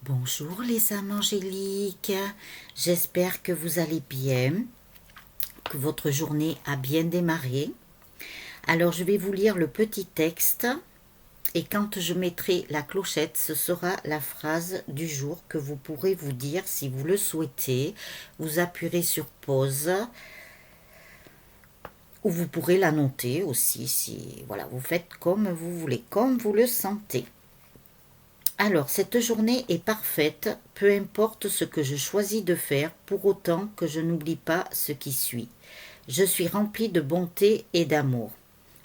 Bonjour les âmes angéliques, j'espère que vous allez bien, que votre journée a bien démarré. Alors je vais vous lire le petit texte et quand je mettrai la clochette, ce sera la phrase du jour que vous pourrez vous dire si vous le souhaitez. Vous appuierez sur pause ou vous pourrez la noter aussi si voilà, vous faites comme vous voulez, comme vous le sentez. Alors, cette journée est parfaite, peu importe ce que je choisis de faire, pour autant que je n'oublie pas ce qui suit. Je suis remplie de bonté et d'amour.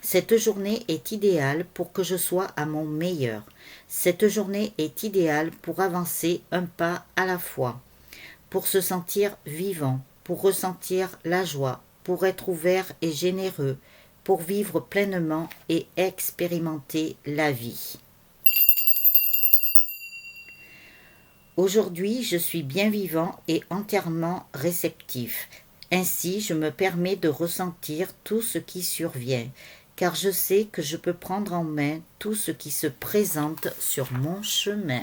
Cette journée est idéale pour que je sois à mon meilleur. Cette journée est idéale pour avancer un pas à la fois, pour se sentir vivant, pour ressentir la joie, pour être ouvert et généreux, pour vivre pleinement et expérimenter la vie. Aujourd'hui, je suis bien vivant et entièrement réceptif. Ainsi, je me permets de ressentir tout ce qui survient, car je sais que je peux prendre en main tout ce qui se présente sur mon chemin.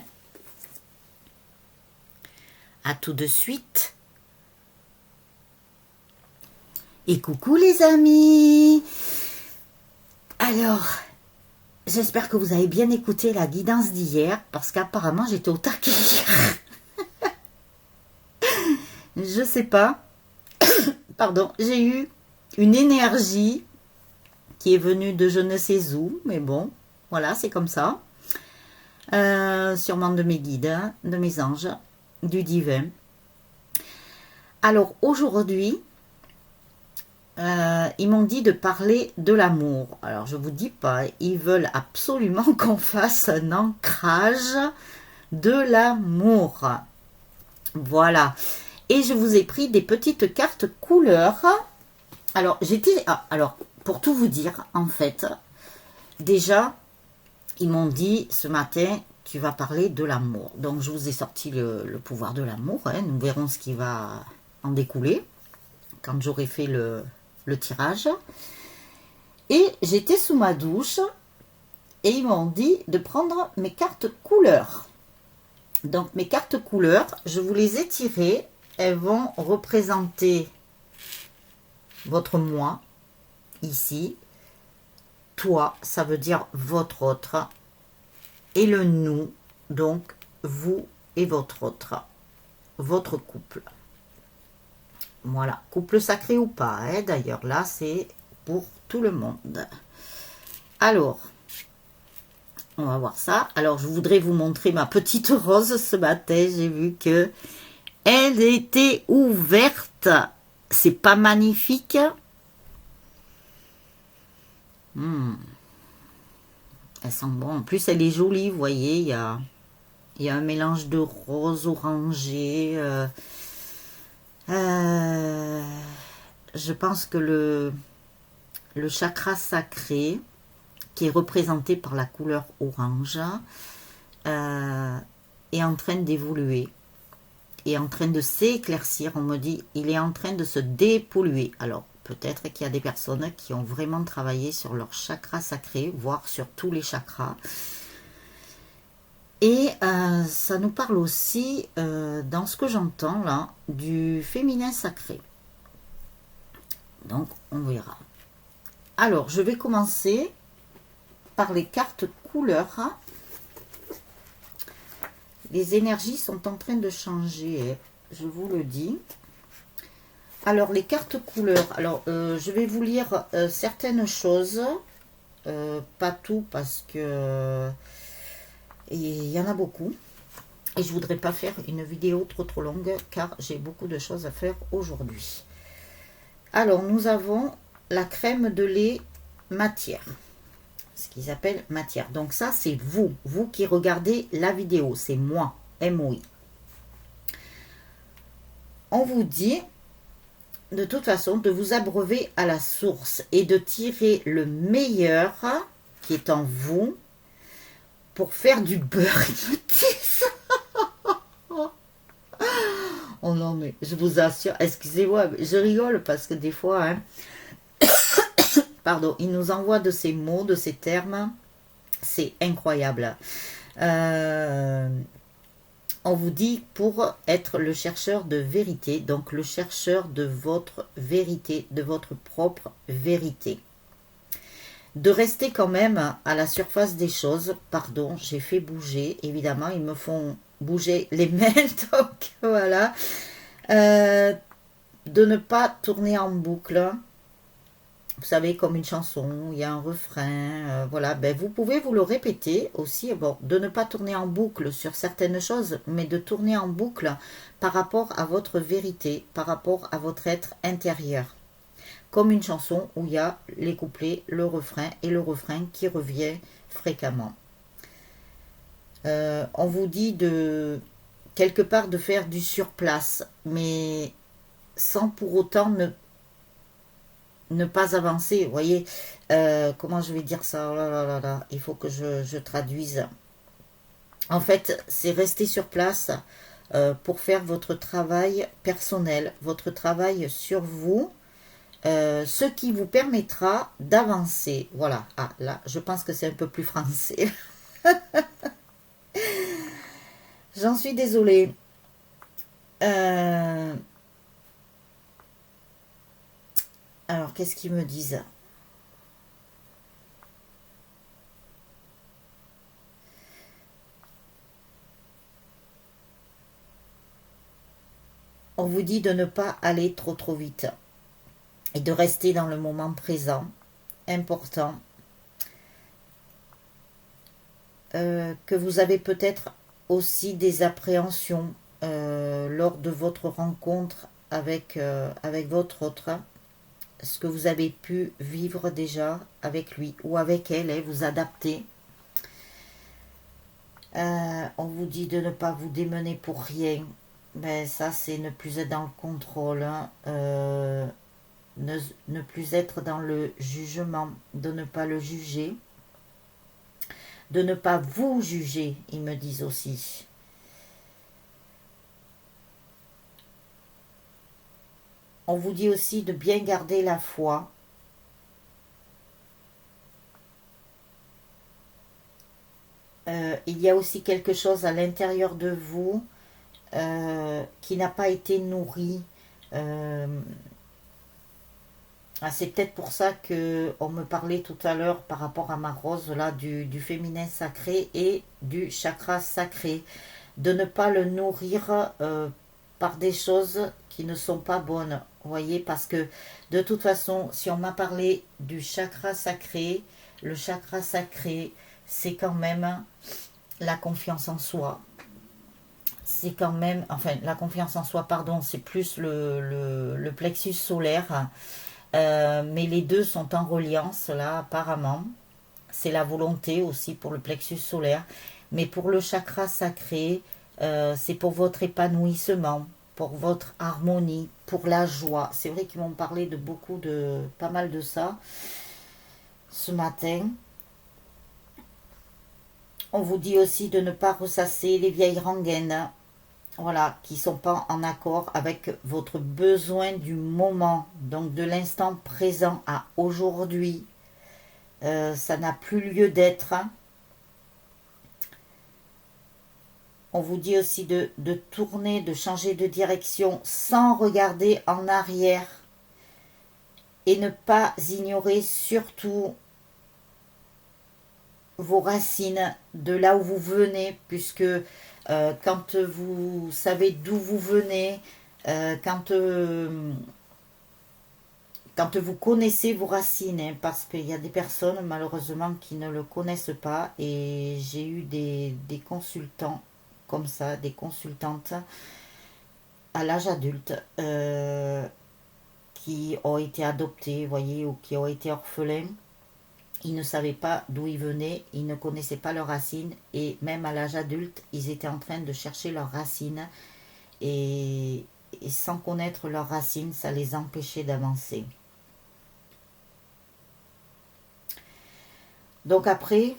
À tout de suite. Et coucou les amis. Alors, j'espère que vous avez bien écouté la guidance d'hier, parce qu'apparemment j'étais au taquet hier. Je sais pas. Pardon, j'ai eu une énergie qui est venue de je ne sais où, mais bon, voilà, c'est comme ça. Sûrement de mes guides, hein, de mes anges, du divin. Alors aujourd'hui, ils m'ont dit de parler de l'amour. Alors je vous dis pas, ils veulent absolument qu'on fasse un ancrage de l'amour. Voilà. Et je vous ai pris des petites cartes couleurs. Alors, alors, pour tout vous dire, en fait, déjà, ils m'ont dit ce matin, tu vas parler de l'amour. Donc, je vous ai sorti le pouvoir de l'amour. Hein. Nous verrons ce qui va en découler quand j'aurai fait le tirage. Et j'étais sous ma douche et ils m'ont dit de prendre mes cartes couleurs. Donc, mes cartes couleurs, je vous les ai tirées. Elles vont représenter votre moi, ici. Toi, ça veut dire votre autre. Et le nous, donc vous et votre autre. Votre couple. Voilà, couple sacré ou pas, hein, d'ailleurs, là, c'est pour tout le monde. Alors, on va voir ça. Alors, je voudrais vous montrer ma petite rose ce matin. J'ai vu que elle était ouverte. C'est pas magnifique? Elle sent bon. En plus, elle est jolie, vous voyez. Il y a un mélange de rose orangé. Je pense que le chakra sacré, qui est représenté par la couleur orange, est en train d'évoluer, est en train de s'éclaircir. On me dit, il est en train de se dépolluer. Alors, peut-être qu'il y a des personnes qui ont vraiment travaillé sur leur chakra sacré, voire sur tous les chakras. Et ça nous parle aussi, dans ce que j'entends là, du féminin sacré. Donc, on verra. Alors, je vais commencer par les cartes couleurs. Les énergies sont en train de changer, je vous le dis. Alors, les cartes couleurs. Alors, je vais vous lire certaines choses. Pas tout parce que il y en a beaucoup. Et je voudrais pas faire une vidéo trop longue car j'ai beaucoup de choses à faire aujourd'hui. Alors, nous avons la crème de lait matière. Ce qu'ils appellent matière. Donc ça, c'est vous. Vous qui regardez la vidéo. C'est moi. MOI. On vous dit, de toute façon, de vous abreuver à la source et de tirer le meilleur qui est en vous pour faire du beurre. Oh non, mais je vous assure, excusez-moi, je rigole parce que des fois, hein, pardon, ils nous envoient de ces mots, de ces termes, c'est incroyable. On on vous dit pour être le chercheur de vérité, donc le chercheur de votre vérité, de votre propre vérité. De rester quand même à la surface des choses. Pardon, j'ai fait bouger. Évidemment, ils me font bouger les mains. Donc voilà. De ne pas tourner en boucle. Vous savez, comme une chanson, il y a un refrain. Voilà, ben, vous pouvez vous le répéter aussi. Bon, de ne pas tourner en boucle sur certaines choses, mais de tourner en boucle par rapport à votre vérité, par rapport à votre être intérieur. Comme une chanson où il y a les couplets, le refrain et le refrain qui revient fréquemment. On vous dit de quelque part de faire du surplace, mais sans pour autant ne pas avancer. Vous voyez, comment je vais dire ça? Oh là là là là, il faut que je traduise. En fait, c'est rester sur place pour faire votre travail personnel, votre travail sur vous. Ce qui vous permettra d'avancer. Voilà. Ah, là, je pense que c'est un peu plus français. J'en suis désolée. Alors, qu'est-ce qu'ils me disent? On vous dit de ne pas aller trop vite et de rester dans le moment présent. Important. Que vous avez peut-être aussi des appréhensions lors de votre rencontre avec votre autre. Ce que vous avez pu vivre déjà avec lui ou avec elle, et vous adapter. On vous dit de ne pas vous démener pour rien. Ben, ça, c'est ne plus être dans le contrôle. Hein. Ne plus être dans le jugement, de ne pas le juger. De ne pas vous juger, ils me disent aussi. On vous dit aussi de bien garder la foi. Il y a aussi quelque chose à l'intérieur de vous qui n'a pas été nourri. C'est peut-être pour ça qu'on me parlait tout à l'heure par rapport à ma rose là du féminin sacré et du chakra sacré. De ne pas le nourrir par des choses qui ne sont pas bonnes. Vous voyez, parce que de toute façon, si on m'a parlé du chakra sacré, le chakra sacré, c'est quand même la confiance en soi. C'est quand même, enfin, la confiance en soi, pardon, c'est plus le plexus solaire. Mais les deux sont en reliance, là, apparemment. C'est la volonté aussi pour le plexus solaire. Mais pour le chakra sacré, c'est pour votre épanouissement, pour votre harmonie, pour la joie. C'est vrai qu'ils m'ont parlé de pas mal de ça ce matin. On vous dit aussi de ne pas ressasser les vieilles rengaines, voilà, qui ne sont pas en accord avec votre besoin du moment, donc de l'instant présent à aujourd'hui. Ça n'a plus lieu d'être. On vous dit aussi de tourner, de changer de direction sans regarder en arrière et ne pas ignorer surtout vos racines de là où vous venez, puisque quand vous savez d'où vous venez, quand vous connaissez vos racines, hein, parce qu'il y a des personnes malheureusement qui ne le connaissent pas, et j'ai eu des consultants comme ça, des consultantes à l'âge adulte qui ont été adoptés, voyez, ou qui ont été orphelins. Ils ne savaient pas d'où ils venaient, ils ne connaissaient pas leurs racines, et même à l'âge adulte, ils étaient en train de chercher leurs racines, et sans connaître leurs racines, ça les empêchait d'avancer. Donc après,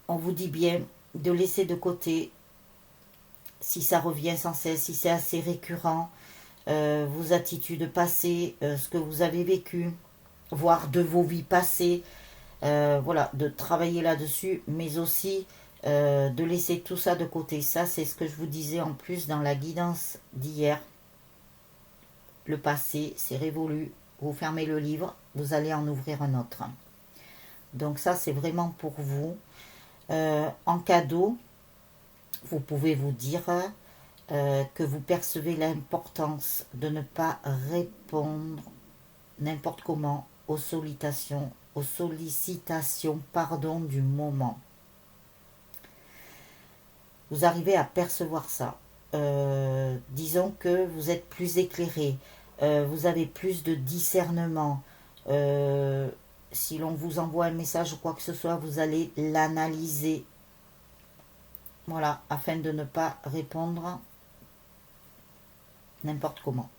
on vous dit bien de laisser de côté, si ça revient sans cesse, si c'est assez récurrent, vos attitudes passées, ce que vous avez vécu, voire de vos vies passées, Voilà, de travailler là-dessus, mais aussi de laisser tout ça de côté. Ça, c'est ce que je vous disais en plus dans la guidance d'hier. Le passé, c'est révolu. Vous fermez le livre, vous allez en ouvrir un autre. Donc ça, c'est vraiment pour vous. En cadeau, vous pouvez vous dire que vous percevez l'importance de ne pas répondre n'importe comment aux sollicitations du moment. Vous arrivez à percevoir ça. Disons que vous êtes plus éclairé, vous avez plus de discernement. Si l'on vous envoie un message ou quoi que ce soit, vous allez l'analyser. Voilà, afin de ne pas répondre n'importe comment.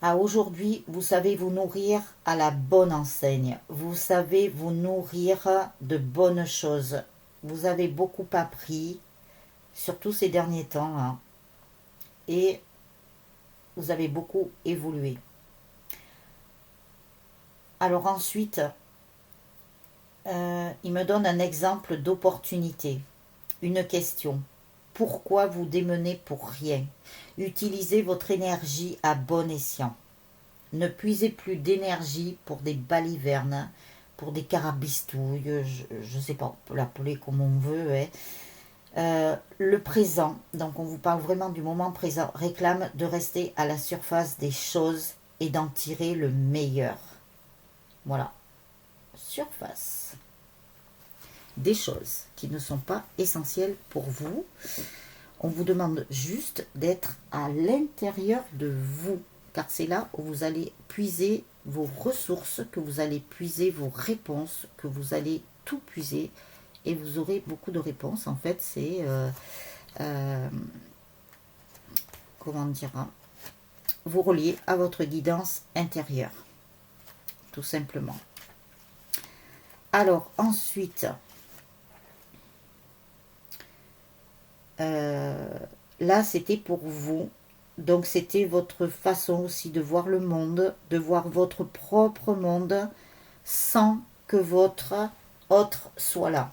Aujourd'hui, vous savez vous nourrir à la bonne enseigne. Vous savez vous nourrir de bonnes choses. Vous avez beaucoup appris, surtout ces derniers temps, hein, et vous avez beaucoup évolué. Alors ensuite, il me donne un exemple d'opportunité, une question. Pourquoi vous démenez pour rien? Utilisez votre énergie à bon escient. Ne puisez plus d'énergie pour des balivernes, pour des carabistouilles, je ne sais pas, on peut l'appeler comme on veut. Hein. Le présent, donc on vous parle vraiment du moment présent, réclame de rester à la surface des choses et d'en tirer le meilleur. Voilà, surface des choses qui ne sont pas essentielles pour vous. On vous demande juste d'être à l'intérieur de vous, car c'est là où vous allez puiser vos ressources, que vous allez puiser vos réponses, que vous allez tout puiser, et vous aurez beaucoup de réponses. En fait, c'est comment dire, hein, vous relier à votre guidance intérieure, tout simplement. Alors ensuite, là c'était pour vous, donc c'était votre façon aussi de voir le monde, de voir votre propre monde sans que votre autre soit là.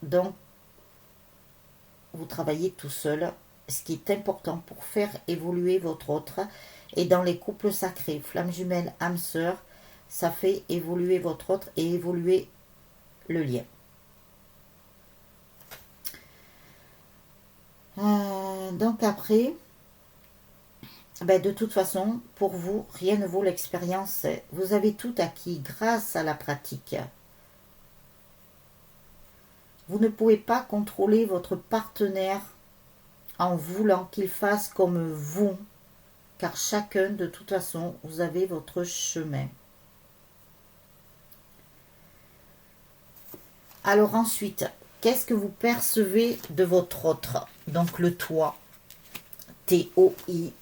Donc vous travaillez tout seul, ce qui est important pour faire évoluer votre autre. Et dans les couples sacrés, flamme jumelle, âme sœur, ça fait évoluer votre autre et évoluer le lien. Donc après, de toute façon, pour vous, rien ne vaut l'expérience. Vous avez tout acquis grâce à la pratique. Vous ne pouvez pas contrôler votre partenaire en voulant qu'il fasse comme vous, car chacun, de toute façon, vous avez votre chemin. Alors ensuite, qu'est-ce que vous percevez de votre autre? Donc le toi, T-O-I.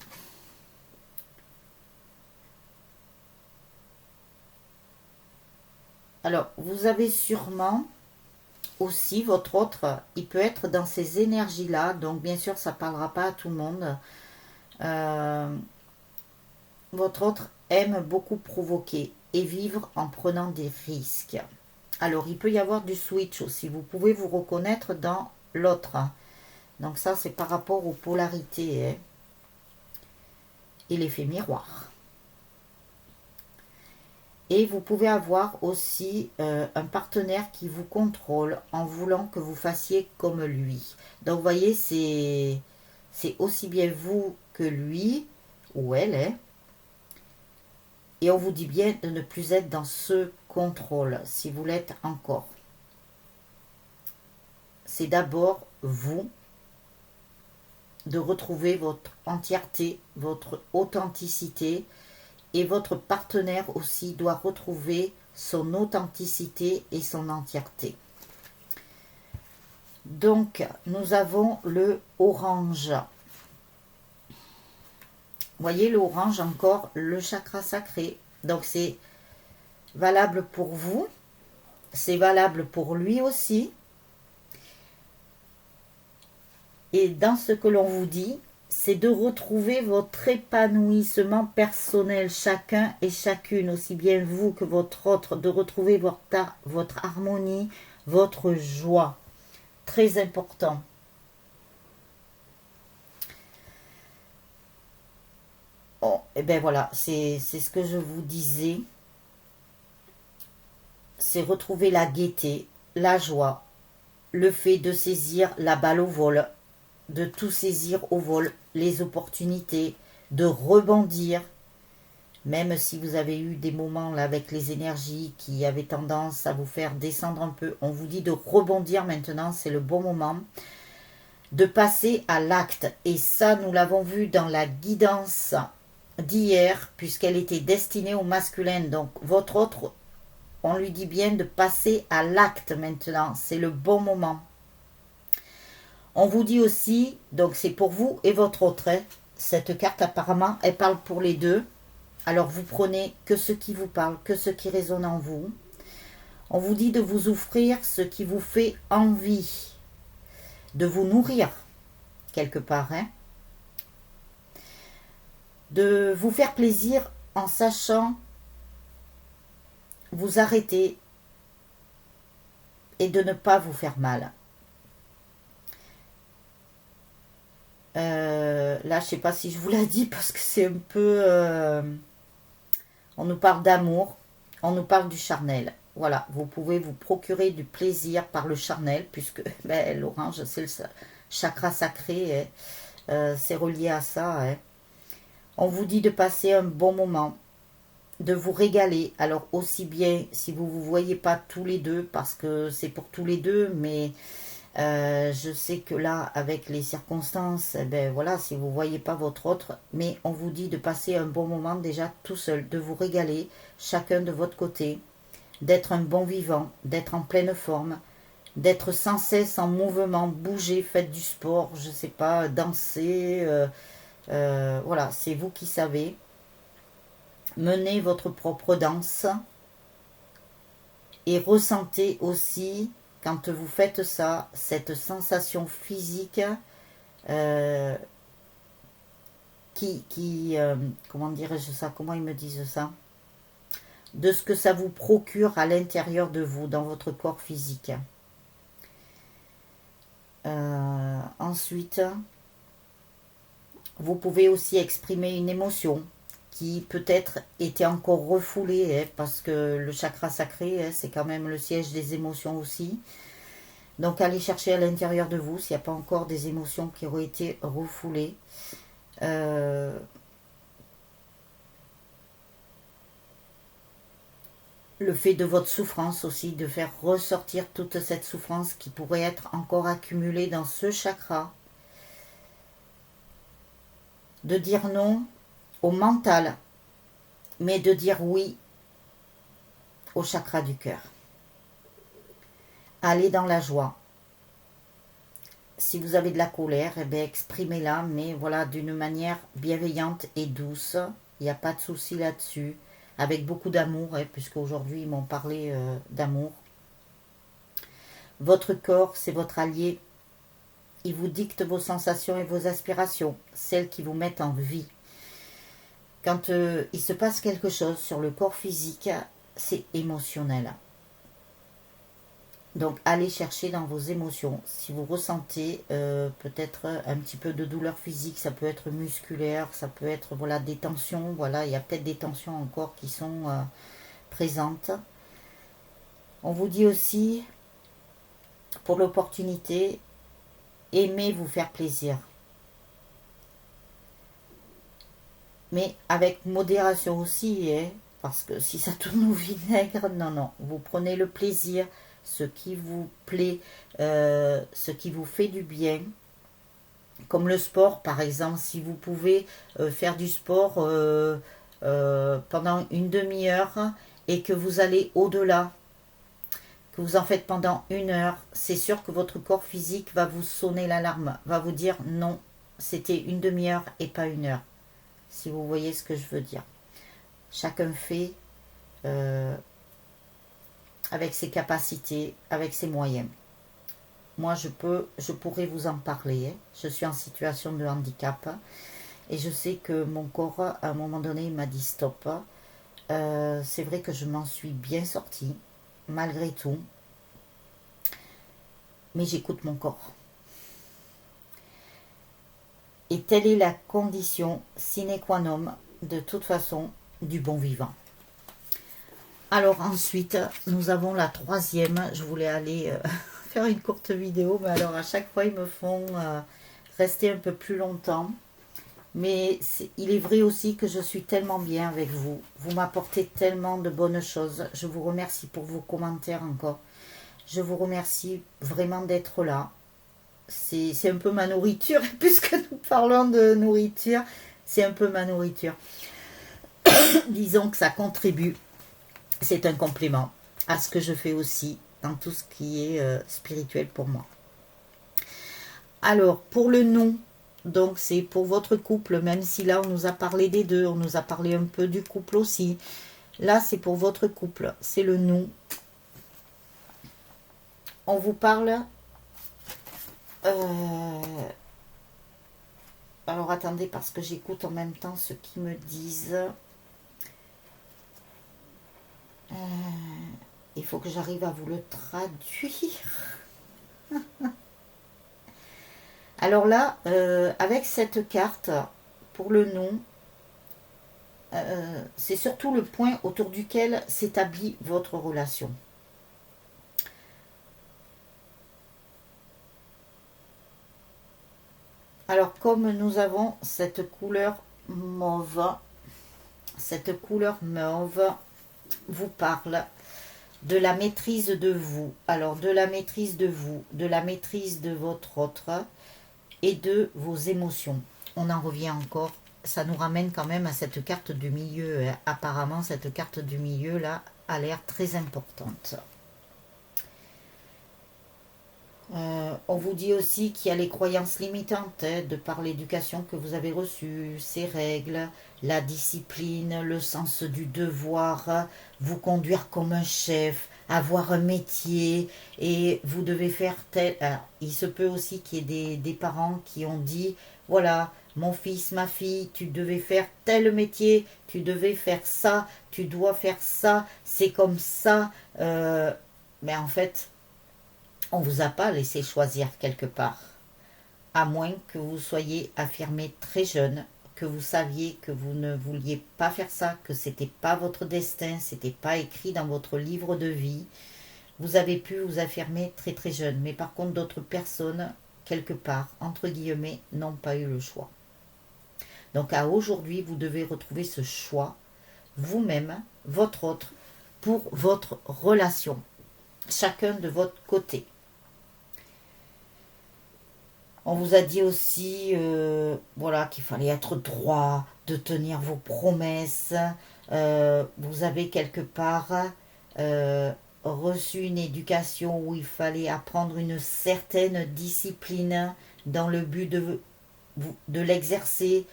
Alors, vous avez sûrement aussi votre autre, il peut être dans ces énergies-là, donc bien sûr, ça ne parlera pas à tout le monde. Votre autre aime beaucoup provoquer et vivre en prenant des risques. Alors, il peut y avoir du switch aussi. Vous pouvez vous reconnaître dans l'autre. Donc ça, c'est par rapport aux polarités, hein, et l'effet miroir. Et vous pouvez avoir aussi un partenaire qui vous contrôle en voulant que vous fassiez comme lui. Donc, vous voyez, c'est aussi bien vous que lui ou elle, hein. Et on vous dit bien de ne plus être dans ce contrôle, si vous l'êtes encore. C'est d'abord vous de retrouver votre entièreté, votre authenticité, et votre partenaire aussi doit retrouver son authenticité et son entièreté. Donc, nous avons le orange. Vous voyez, l'orange, encore, le chakra sacré. Donc, c'est valable pour vous. C'est valable pour lui aussi. Et dans ce que l'on vous dit, c'est de retrouver votre épanouissement personnel, chacun et chacune, aussi bien vous que votre autre, de retrouver votre harmonie, votre joie. Très important. Oh, et bien voilà, c'est ce que je vous disais. C'est retrouver la gaieté, la joie, le fait de saisir la balle au vol, de tout saisir au vol, les opportunités, de rebondir, même si vous avez eu des moments là avec les énergies qui avaient tendance à vous faire descendre un peu, on vous dit de rebondir maintenant, c'est le bon moment, de passer à l'acte. Et ça, nous l'avons vu dans la guidance d'hier, puisqu'elle était destinée au masculin. Donc votre autre, on lui dit bien de passer à l'acte maintenant, c'est le bon moment. On vous dit aussi, donc c'est pour vous et votre autre, hein, cette carte apparemment, elle parle pour les deux. Alors vous prenez que ce qui vous parle, que ce qui résonne en vous. On vous dit de vous offrir ce qui vous fait envie, de vous nourrir quelque part, hein, de vous faire plaisir en sachant vous arrêter et de ne pas vous faire mal. Là, je ne sais pas si je vous l'ai dit parce que c'est un peu... on nous parle d'amour, on nous parle du charnel. Voilà, vous pouvez vous procurer du plaisir par le charnel puisque ben, l'orange, c'est le chakra sacré, hein, c'est relié à ça. Hein. On vous dit de passer un bon moment, de vous régaler. Alors aussi bien si vous ne vous voyez pas tous les deux parce que c'est pour tous les deux, mais... je sais que là, avec les circonstances, eh ben voilà, si vous ne voyez pas votre autre, mais on vous dit de passer un bon moment déjà tout seul, de vous régaler, chacun de votre côté, d'être un bon vivant, d'être en pleine forme, d'être sans cesse en mouvement, bouger, faites du sport, je ne sais pas, danser, voilà, c'est vous qui savez. Menez votre propre danse et ressentez aussi quand vous faites ça, cette sensation physique comment dirais-je ça, comment ils me disent ça, de ce que ça vous procure à l'intérieur de vous, dans votre corps physique. Ensuite, vous pouvez aussi exprimer une émotion qui peut-être était encore refoulée, hein, parce que le chakra sacré, hein, c'est quand même le siège des émotions aussi. Donc allez chercher à l'intérieur de vous s'il n'y a pas encore des émotions qui auraient été refoulées. Le fait de votre souffrance aussi, de faire ressortir toute cette souffrance qui pourrait être encore accumulée dans ce chakra. De dire non au mental, mais de dire oui au chakra du cœur. Allez dans la joie. Si vous avez de la colère, eh bien, exprimez-la, mais voilà, d'une manière bienveillante et douce. Il n'y a pas de souci là-dessus. Avec beaucoup d'amour, hein, puisque aujourd'hui ils m'ont parlé d'amour. Votre corps, c'est votre allié. Il vous dicte vos sensations et vos aspirations, celles qui vous mettent en vie. Quand il se passe quelque chose sur le corps physique, c'est émotionnel. Donc allez chercher dans vos émotions. Si vous ressentez peut-être un petit peu de douleur physique, ça peut être musculaire, ça peut être voilà, des tensions. Voilà, il y a peut-être des tensions encore qui sont présentes. On vous dit aussi, pour l'opportunité, aimez vous faire plaisir. Mais avec modération aussi, hein, parce que si ça tourne au vinaigre, non, vous prenez le plaisir, ce qui vous plaît, ce qui vous fait du bien. Comme le sport, par exemple, si vous pouvez faire du sport pendant une demi-heure et que vous allez au-delà, que vous en faites pendant 1 heure, c'est sûr que votre corps physique va vous sonner l'alarme, va vous dire non, c'était une demi-heure et pas 1 heure. Si vous voyez ce que je veux dire. Chacun fait avec ses capacités, avec ses moyens. moi je pourrais vous en parler. Hein. Je suis en situation de handicap et je sais que mon corps, à un moment donné, il m'a dit stop. C'est vrai que je m'en suis bien sortie, malgré tout, mais j'écoute mon corps. Et telle est la condition sine qua non, de toute façon, du bon vivant. Alors ensuite, nous avons la troisième. Je voulais aller faire une courte vidéo, mais alors à chaque fois, ils me font rester un peu plus longtemps. Mais il est vrai aussi que je suis tellement bien avec vous. Vous m'apportez tellement de bonnes choses. Je vous remercie pour vos commentaires encore. Je vous remercie vraiment d'être là. C'est un peu ma nourriture. Puisque nous parlons de nourriture, c'est un peu ma nourriture. Disons que ça contribue. C'est un complément à ce que je fais aussi dans tout ce qui est spirituel pour moi. Alors, pour le nom, donc c'est pour votre couple, même si là on nous a parlé des deux, on nous a parlé un peu du couple aussi. Là, c'est pour votre couple, c'est le nous. On vous parle... Alors, attendez, parce que j'écoute en même temps ce qu'ils me disent. Il faut que j'arrive à vous le traduire. Alors là, avec cette carte, pour le nom, c'est surtout le point autour duquel s'établit votre relation. Alors, comme nous avons cette couleur mauve vous parle de la maîtrise de vous. Alors, de la maîtrise de vous, de la maîtrise de votre autre et de vos émotions. On en revient encore. Ça nous ramène quand même à cette carte du milieu. Apparemment, cette carte du milieu, là, a l'air très importante. On vous dit aussi qu'il y a les croyances limitantes de par l'éducation que vous avez reçue, ces règles, la discipline, le sens du devoir, vous conduire comme un chef, avoir un métier et vous devez faire tel... Alors, il se peut aussi qu'il y ait des parents qui ont dit, voilà, mon fils, ma fille, tu devais faire tel métier, tu devais faire ça, tu dois faire ça, c'est comme ça. Mais en fait... on ne vous a pas laissé choisir quelque part, à moins que vous soyez affirmé très jeune, que vous saviez que vous ne vouliez pas faire ça, que ce n'était pas votre destin, ce n'était pas écrit dans votre livre de vie. Vous avez pu vous affirmer très très jeune, mais par contre d'autres personnes, quelque part, entre guillemets, n'ont pas eu le choix. Donc à aujourd'hui, vous devez retrouver ce choix, vous-même, votre autre, pour votre relation, chacun de votre côté. On vous a dit aussi voilà, qu'il fallait être droit, de tenir vos promesses. Vous avez quelque part reçu une éducation où il fallait apprendre une certaine discipline dans le but de l'exercer.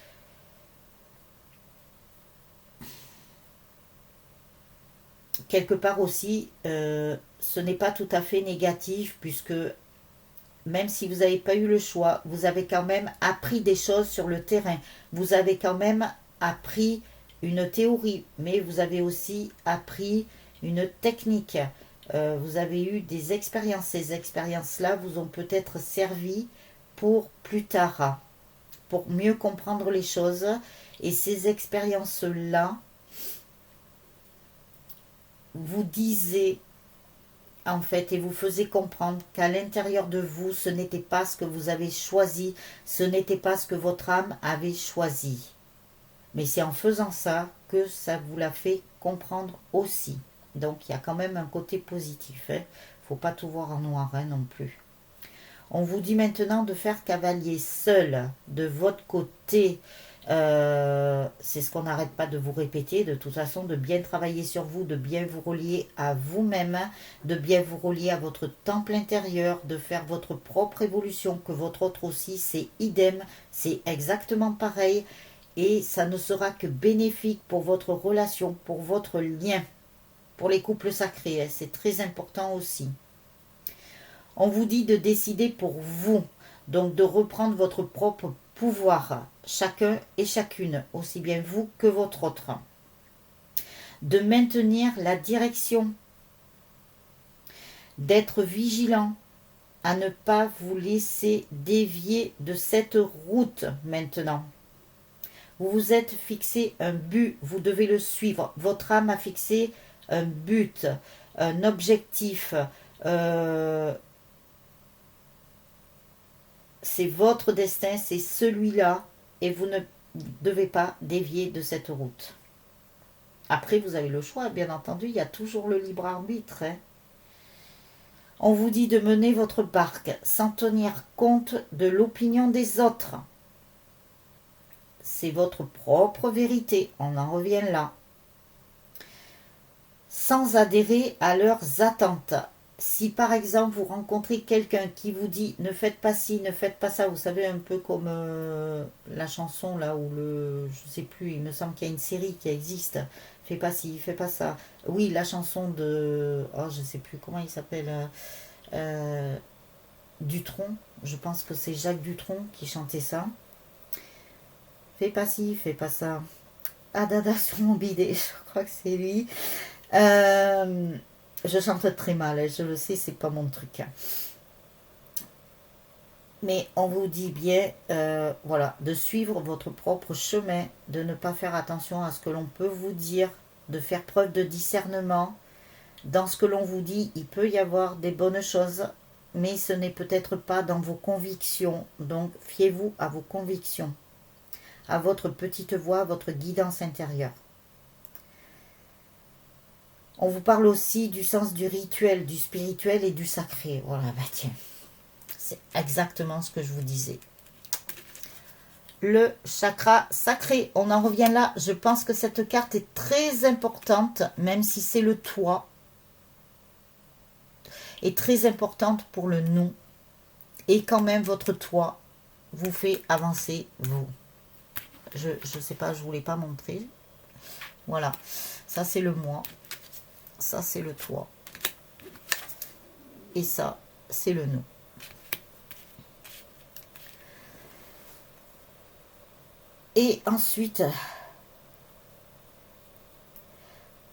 Quelque part aussi, ce n'est pas tout à fait négatif puisque même si vous n'avez pas eu le choix, vous avez quand même appris des choses sur le terrain. Vous avez quand même appris une théorie, mais vous avez aussi appris une technique. Vous avez eu des expériences. Ces expériences-là vous ont peut-être servi pour plus tard, pour mieux comprendre les choses. Et ces expériences-là vous disaient en fait, et vous faisait comprendre qu'à l'intérieur de vous, ce n'était pas ce que vous avez choisi, ce n'était pas ce que votre âme avait choisi. Mais c'est en faisant ça que ça vous l'a fait comprendre aussi. Donc, il y a quand même un côté positif. Il ne faut pas tout voir en noir non plus. On vous dit maintenant de faire cavalier seul de votre côté. C'est ce qu'on n'arrête pas de vous répéter, de toute façon, de bien travailler sur vous, de bien vous relier à vous-même, de bien vous relier à votre temple intérieur, de faire votre propre évolution, que votre autre aussi, c'est idem, c'est exactement pareil, et ça ne sera que bénéfique pour votre relation, pour votre lien, pour les couples sacrés, c'est très important aussi. On vous dit de décider pour vous, donc de reprendre votre propre pouvoir, chacun et chacune, aussi bien vous que votre autre. De maintenir la direction, d'être vigilant, à ne pas vous laisser dévier de cette route maintenant. Vous vous êtes fixé un but, vous devez le suivre. Votre âme a fixé un but, un objectif. C'est votre destin, c'est celui-là, et vous ne devez pas dévier de cette route. Après, vous avez le choix, bien entendu, il y a toujours le libre arbitre. On vous dit de mener votre barque sans tenir compte de l'opinion des autres. C'est votre propre vérité, on en revient là. Sans adhérer à leurs attentes. Si par exemple vous rencontrez quelqu'un qui vous dit ne faites pas ci, ne faites pas ça, vous savez un peu comme la chanson là où je sais plus, il me semble qu'il y a une série qui existe, fais pas ci, fais pas ça. Oui, la chanson de, oh je sais plus comment il s'appelle, Dutronc, je pense que c'est Jacques Dutronc qui chantait ça. Fais pas ci, fais pas ça. Ah dada sur mon bidet, je crois que c'est lui. Je chante très mal, je le sais, c'est pas mon truc. Mais on vous dit bien, voilà, de suivre votre propre chemin, de ne pas faire attention à ce que l'on peut vous dire, de faire preuve de discernement. Dans ce que l'on vous dit, il peut y avoir des bonnes choses, mais ce n'est peut-être pas dans vos convictions. Donc, fiez-vous à vos convictions, à votre petite voix, à votre guidance intérieure. On vous parle aussi du sens du rituel, du spirituel et du sacré. Voilà, bah tiens, c'est exactement ce que je vous disais. Le chakra sacré, on en revient là. Je pense que cette carte est très importante, même si c'est le toit, est très importante pour le nous. Et quand même, votre toit vous fait avancer, vous. Je sais pas, je ne voulais pas montrer. Voilà, ça c'est le moi. Ça, c'est le toi. Et ça, c'est le nous. Et ensuite,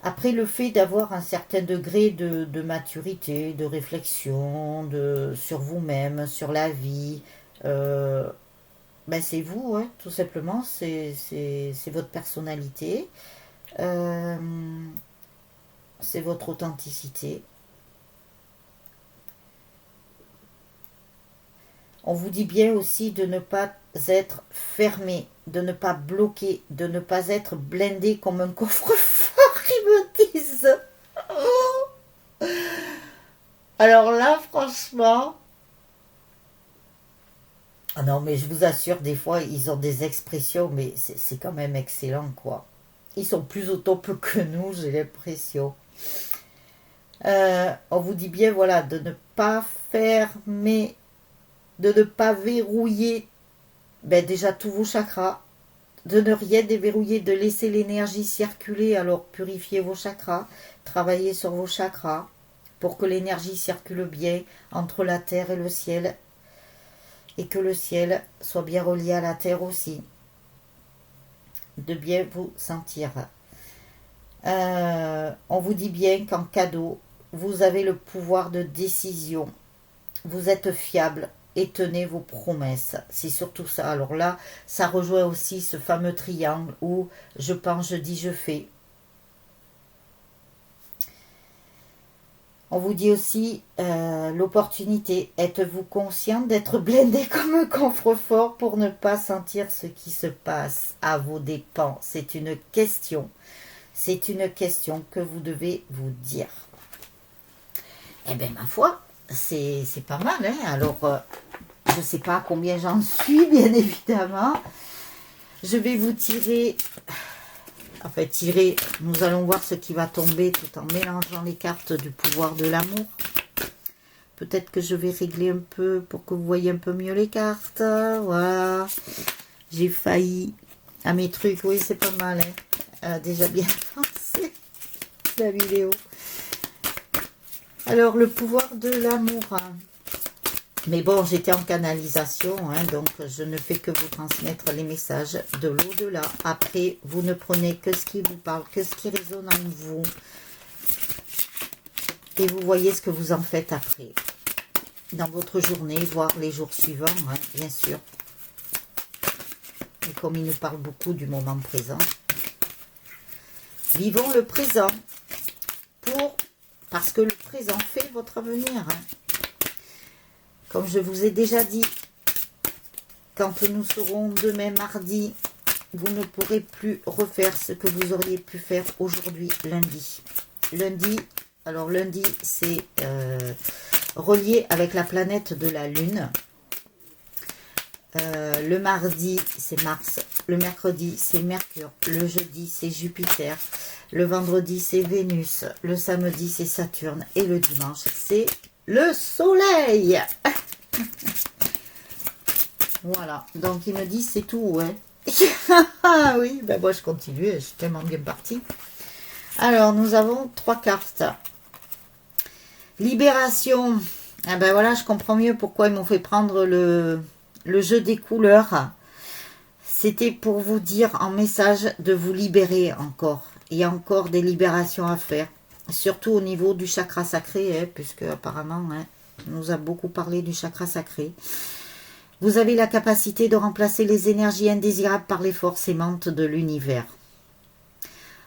après le fait d'avoir un certain degré de maturité, de réflexion, sur vous-même, sur la vie, ben c'est vous, hein, tout simplement. C'est votre personnalité. C'est votre authenticité. On vous dit bien aussi de ne pas être fermé, de ne pas bloquer, de ne pas être blindé comme un coffre-fort, ils me disent. Oh. Alors là, franchement... Ah non, mais je vous assure, des fois, ils ont des expressions, mais c'est quand même excellent, quoi. Ils sont plus au top que nous, j'ai l'impression. On vous dit bien, voilà, de ne pas fermer, de ne pas verrouiller déjà tous vos chakras, de ne rien déverrouiller, de laisser l'énergie circuler, alors purifiez vos chakras, travaillez sur vos chakras pour que l'énergie circule bien entre la terre et le ciel, et que le ciel soit bien relié à la terre aussi, de bien vous sentir. On vous dit bien qu'en cadeau, vous avez le pouvoir de décision. Vous êtes fiable et tenez vos promesses. C'est surtout ça. Alors là, ça rejoint aussi ce fameux triangle où je pense, je dis, je fais. On vous dit aussi l'opportunité. Êtes-vous conscient d'être blindé comme un coffre-fort pour ne pas sentir ce qui se passe à vos dépens? C'est une question. C'est une question que vous devez vous dire. Eh bien, ma foi, c'est pas mal. Hein. Alors, je ne sais pas combien j'en suis, bien évidemment. Je vais vous tirer... Enfin, tirer, nous allons voir ce qui va tomber tout en mélangeant les cartes du pouvoir de l'amour. Peut-être que je vais régler un peu pour que vous voyez un peu mieux les cartes. Voilà. J'ai failli à mes trucs. Oui, c'est pas mal. Hein. Elle a déjà bien avancé la vidéo. Alors, le pouvoir de l'amour. Mais bon, j'étais en canalisation, hein, donc je ne fais que vous transmettre les messages de l'au-delà. Après, vous ne prenez que ce qui vous parle, que ce qui résonne en vous. Et vous voyez ce que vous en faites après. Dans votre journée, voire les jours suivants, hein, bien sûr. Et comme il nous parle beaucoup du moment présent. Vivons le présent. Parce que le présent fait votre avenir. Hein. Comme je vous ai déjà dit, quand nous serons demain mardi, vous ne pourrez plus refaire ce que vous auriez pu faire aujourd'hui, lundi. Alors lundi, c'est relié avec la planète de la Lune. Le mardi, c'est Mars. Le mercredi, c'est Mercure. Le jeudi, c'est Jupiter. Le vendredi, c'est Vénus. Le samedi, c'est Saturne. Et le dimanche, c'est le Soleil. Voilà. Donc, il me dit, c'est tout, ouais. Ah oui, ben moi, je continue. Je suis tellement bien partie. Alors, nous avons 3 cartes. Libération. Ah ben voilà, je comprends mieux pourquoi ils m'ont fait prendre le jeu des couleurs. C'était pour vous dire en message de vous libérer encore. Il y a encore des libérations à faire. Surtout au niveau du chakra sacré, hein, puisque apparemment, hein, on nous a beaucoup parlé du chakra sacré. Vous avez la capacité de remplacer les énergies indésirables par les forces aimantes de l'univers.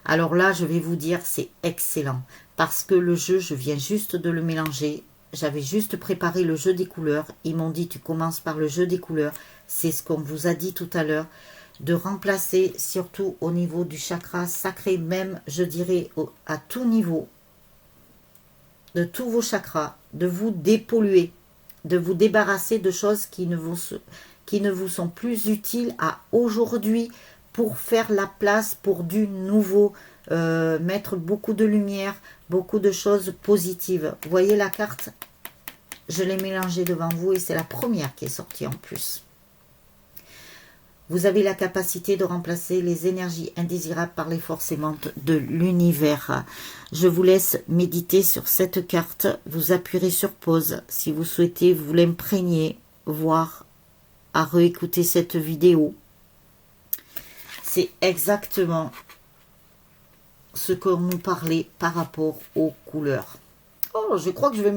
Alors là, je vais vous dire, c'est excellent. Parce que le jeu, je viens juste de le mélanger. J'avais juste préparé le jeu des couleurs. Ils m'ont dit, tu commences par le jeu des couleurs. C'est ce qu'on vous a dit tout à l'heure. De remplacer, surtout au niveau du chakra sacré, même, je dirais, à tout niveau, de tous vos chakras, de vous dépolluer, de vous débarrasser de choses qui ne vous sont plus utiles à aujourd'hui pour faire la place pour du nouveau, mettre beaucoup de lumière, beaucoup de choses positives. Vous voyez la carte? Je l'ai mélangée devant vous et c'est la première qui est sortie en plus. Vous avez la capacité de remplacer les énergies indésirables par les forces aimantes de l'univers. Je vous laisse méditer sur cette carte. Vous appuierez sur pause si vous souhaitez vous l'imprégner, voire à réécouter cette vidéo. C'est exactement ce qu'on nous parlait par rapport aux couleurs. Oh, je crois que je vais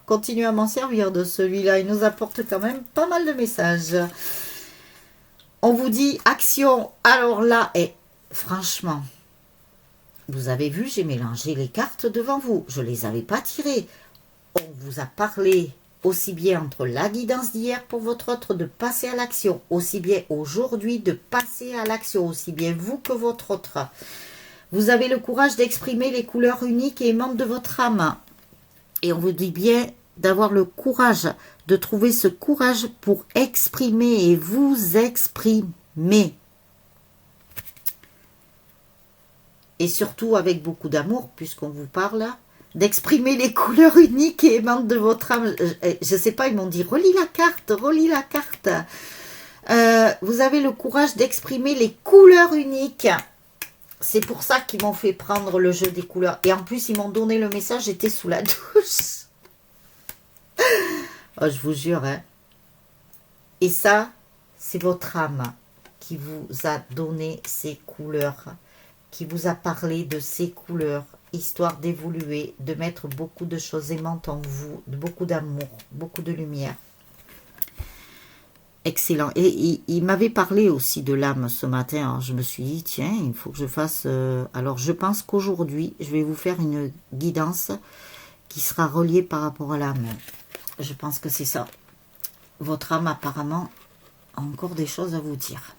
continuer à m'en servir de celui-là. Il nous apporte quand même pas mal de messages. On vous dit action. Alors là, franchement, vous avez vu, j'ai mélangé les cartes devant vous. Je ne les avais pas tirées. On vous a parlé aussi bien entre la guidance d'hier pour votre autre de passer à l'action, aussi bien aujourd'hui de passer à l'action, aussi bien vous que votre autre. Vous avez le courage d'exprimer les couleurs uniques et aimantes de votre âme. Et on vous dit bien d'avoir le courage, de trouver ce courage pour exprimer et vous exprimer. Et surtout avec beaucoup d'amour, puisqu'on vous parle d'exprimer les couleurs uniques et aimantes de votre âme. Je ne sais pas, ils m'ont dit, relis la carte, relis la carte. Vous avez le courage d'exprimer les couleurs uniques. C'est pour ça qu'ils m'ont fait prendre le jeu des couleurs. Et en plus, ils m'ont donné le message, j'étais sous la douche. Oh, je vous jure, hein. Et ça, c'est votre âme qui vous a donné ces couleurs, qui vous a parlé de ces couleurs, histoire d'évoluer, de mettre beaucoup de choses aimantes en vous, de beaucoup d'amour, beaucoup de lumière. Excellent. Et il m'avait parlé aussi de l'âme ce matin. Alors je me suis dit, tiens, il faut que je fasse... Alors, je pense qu'aujourd'hui, je vais vous faire une guidance qui sera reliée par rapport à l'âme. Je pense que c'est ça. Votre âme, apparemment, a encore des choses à vous dire.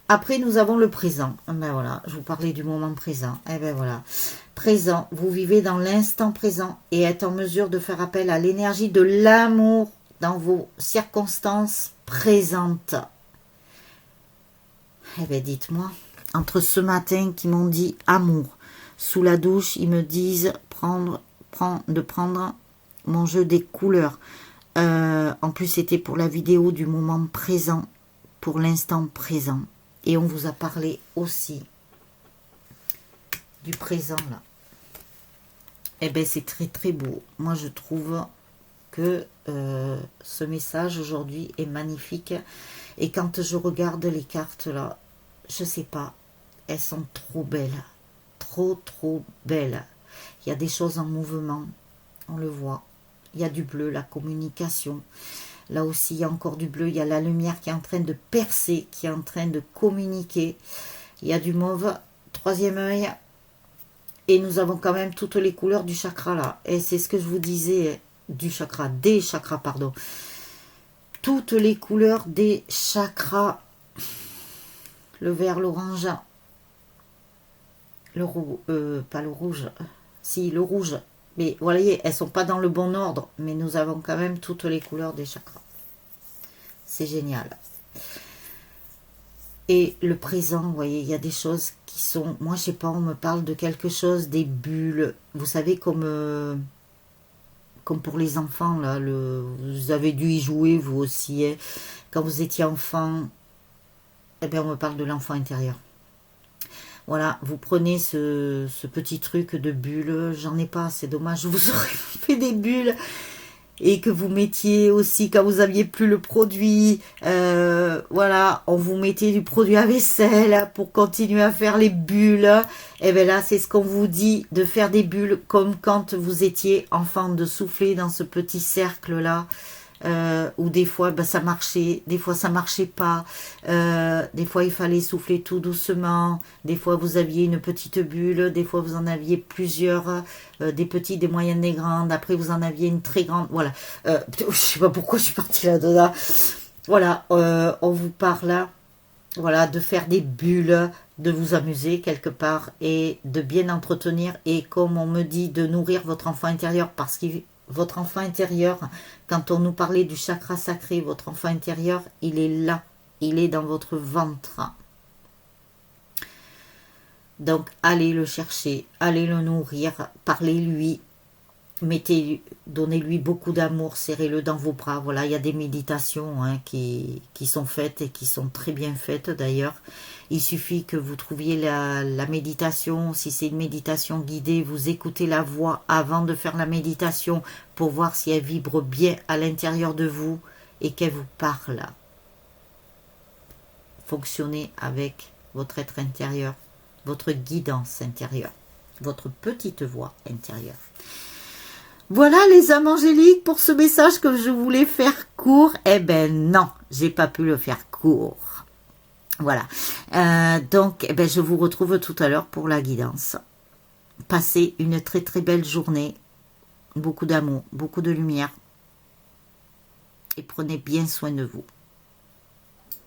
Après, nous avons le présent. Ben voilà, je vous parlais du moment présent. Eh ben voilà. Présent, vous vivez dans l'instant présent et êtes en mesure de faire appel à l'énergie de l'amour dans vos circonstances présentes. Eh bien, dites-moi, entre ce matin qui m'ont dit amour, sous la douche, ils me disent de prendre mon jeu des couleurs. En plus, c'était pour la vidéo du moment présent, pour l'instant présent. Et on vous a parlé aussi du présent, là. Eh bien, c'est très, très beau. Moi, je trouve que ce message aujourd'hui est magnifique. Et quand je regarde les cartes là, je sais pas, elles sont trop belles. Trop belles. Il y a des choses en mouvement, on le voit. Il y a du bleu, la communication. Là aussi, il y a encore du bleu. Il y a la lumière qui est en train de percer, qui est en train de communiquer. Il y a du mauve, troisième œil. Et nous avons quand même toutes les couleurs du chakra là. Et c'est ce que je vous disais, des chakras, pardon. Toutes les couleurs des chakras. Le vert, l'orange. Pas le rouge. Si, le rouge. Mais vous voyez, elles ne sont pas dans le bon ordre. Mais nous avons quand même toutes les couleurs des chakras. C'est génial. Et le présent, vous voyez, il y a des choses qui sont... Moi, je sais pas, on me parle de quelque chose, des bulles. Vous savez, comme pour les enfants, là, vous avez dû y jouer, vous aussi. Hein. Quand vous étiez enfant, eh bien, on me parle de l'enfant intérieur. Voilà, vous prenez ce petit truc de bulles. J'en ai pas, c'est dommage, vous aurez fait des bulles. Et que vous mettiez aussi, quand vous aviez plus le produit, voilà, on vous mettait du produit à vaisselle pour continuer à faire les bulles. Et bien là, c'est ce qu'on vous dit, de faire des bulles comme quand vous étiez enfant, de souffler dans ce petit cercle-là. Où des fois ça marchait, des fois ça marchait pas, des fois il fallait souffler tout doucement, des fois vous aviez une petite bulle, des fois vous en aviez plusieurs, des petites, des moyennes, des grandes, après vous en aviez une très grande, voilà, je sais pas pourquoi je suis partie là-dedans, voilà, on vous parle, voilà, de faire des bulles, de vous amuser quelque part et de bien entretenir et comme on me dit, de nourrir votre enfant intérieur parce que votre enfant intérieur, quand on nous parlait du chakra sacré, votre enfant intérieur, il est là, il est dans votre ventre. Donc, allez le chercher, allez le nourrir, parlez-lui, donnez-lui beaucoup d'amour, serrez-le dans vos bras. Voilà, il y a des méditations qui sont faites et qui sont très bien faites d'ailleurs. Il suffit que vous trouviez la méditation, si c'est une méditation guidée, vous écoutez la voix avant de faire la méditation pour voir si elle vibre bien à l'intérieur de vous et qu'elle vous parle. Fonctionnez avec votre être intérieur, votre guidance intérieure, votre petite voix intérieure. Voilà les âmes angéliques pour ce message que je voulais faire court. Eh ben non, j'ai pas pu le faire court. Voilà. Donc, eh ben, je vous retrouve tout à l'heure pour la guidance. Passez une très très belle journée. Beaucoup d'amour, beaucoup de lumière. Et prenez bien soin de vous.